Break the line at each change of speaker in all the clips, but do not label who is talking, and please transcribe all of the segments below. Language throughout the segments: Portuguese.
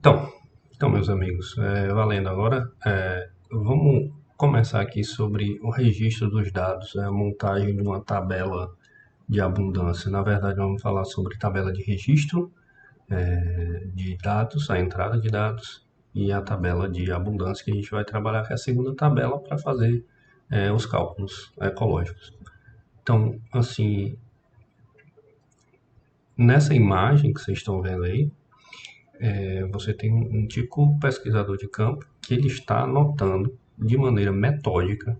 Então, então, meus amigos, valendo agora, vamos começar aqui sobre o registro dos dados, a montagem de uma tabela de abundância. Na verdade, vamos falar sobre tabela de registro de dados, a entrada de dados e a tabela de abundância que a gente vai trabalhar, que é a segunda tabela para fazer os cálculos ecológicos. Então, assim, nessa imagem que vocês estão vendo aí, você tem um tipo pesquisador de campo que ele está anotando de maneira metódica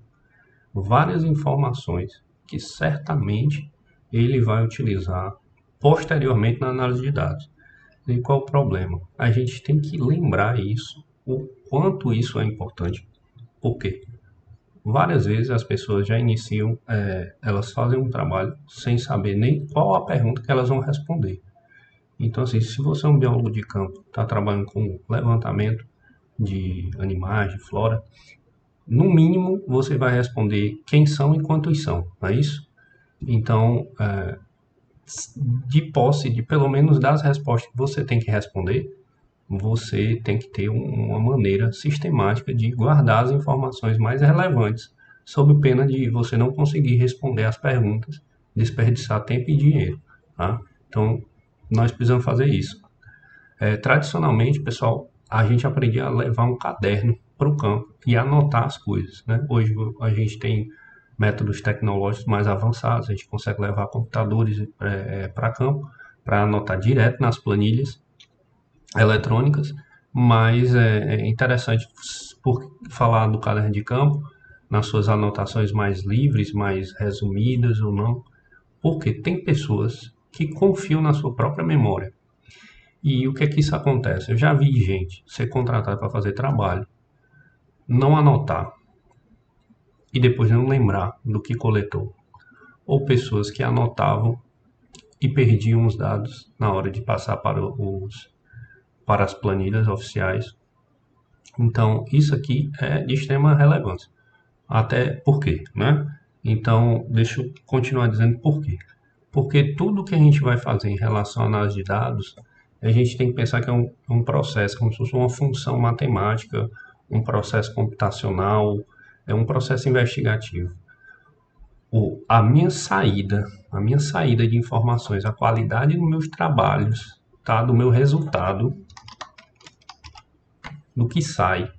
várias informações que certamente ele vai utilizar posteriormente na análise de dados. E qual o problema? A gente tem que lembrar isso, o quanto isso é importante. Por quê? Várias vezes as pessoas já iniciam, elas fazem um trabalho sem saber nem qual a pergunta que elas vão responder. Então, assim, se você é um biólogo de campo, está trabalhando com levantamento de animais, de flora, no mínimo você vai responder quem são e quantos são, não é isso? Então, de posse de pelo menos das respostas que você tem que responder, você tem que ter uma maneira sistemática de guardar as informações mais relevantes, sob pena de você não conseguir responder as perguntas, desperdiçar tempo e dinheiro, tá? Então, nós precisamos fazer isso. Tradicionalmente, pessoal, a gente aprendia a levar um caderno para o campo e anotar as coisas, né? Hoje a gente tem métodos tecnológicos mais avançados, a gente consegue levar computadores para campo para anotar direto nas planilhas eletrônicas, mas é interessante por falar do caderno de campo, nas suas anotações mais livres, mais resumidas ou não, porque tem pessoas que confiam na sua própria memória. E o que é que isso acontece? Eu já vi gente ser contratada para fazer trabalho, não anotar e depois não lembrar do que coletou. Ou pessoas que anotavam e perdiam os dados na hora de passar para as planilhas oficiais. Então, isso aqui é de extrema relevância. Até por quê, né? Então, deixa eu continuar dizendo por quê. Porque tudo que a gente vai fazer em relação à análise de dados, a gente tem que pensar que é um processo, como se fosse uma função matemática, um processo computacional, é um processo investigativo. A minha saída de informações, a qualidade dos meus trabalhos, tá? Do meu resultado, do que sai,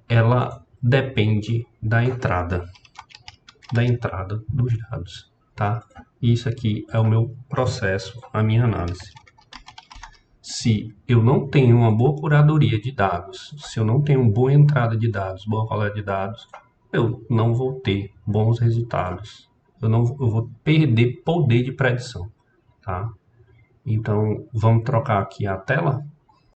ela depende da entrada dos dados, tá? Isso aqui é o meu processo, a minha análise. Se eu não tenho uma boa curadoria de dados, se eu não tenho uma boa entrada de dados, boa coleta de dados, eu não vou ter bons resultados. Eu vou perder poder de predição, tá? Então, vamos trocar aqui a tela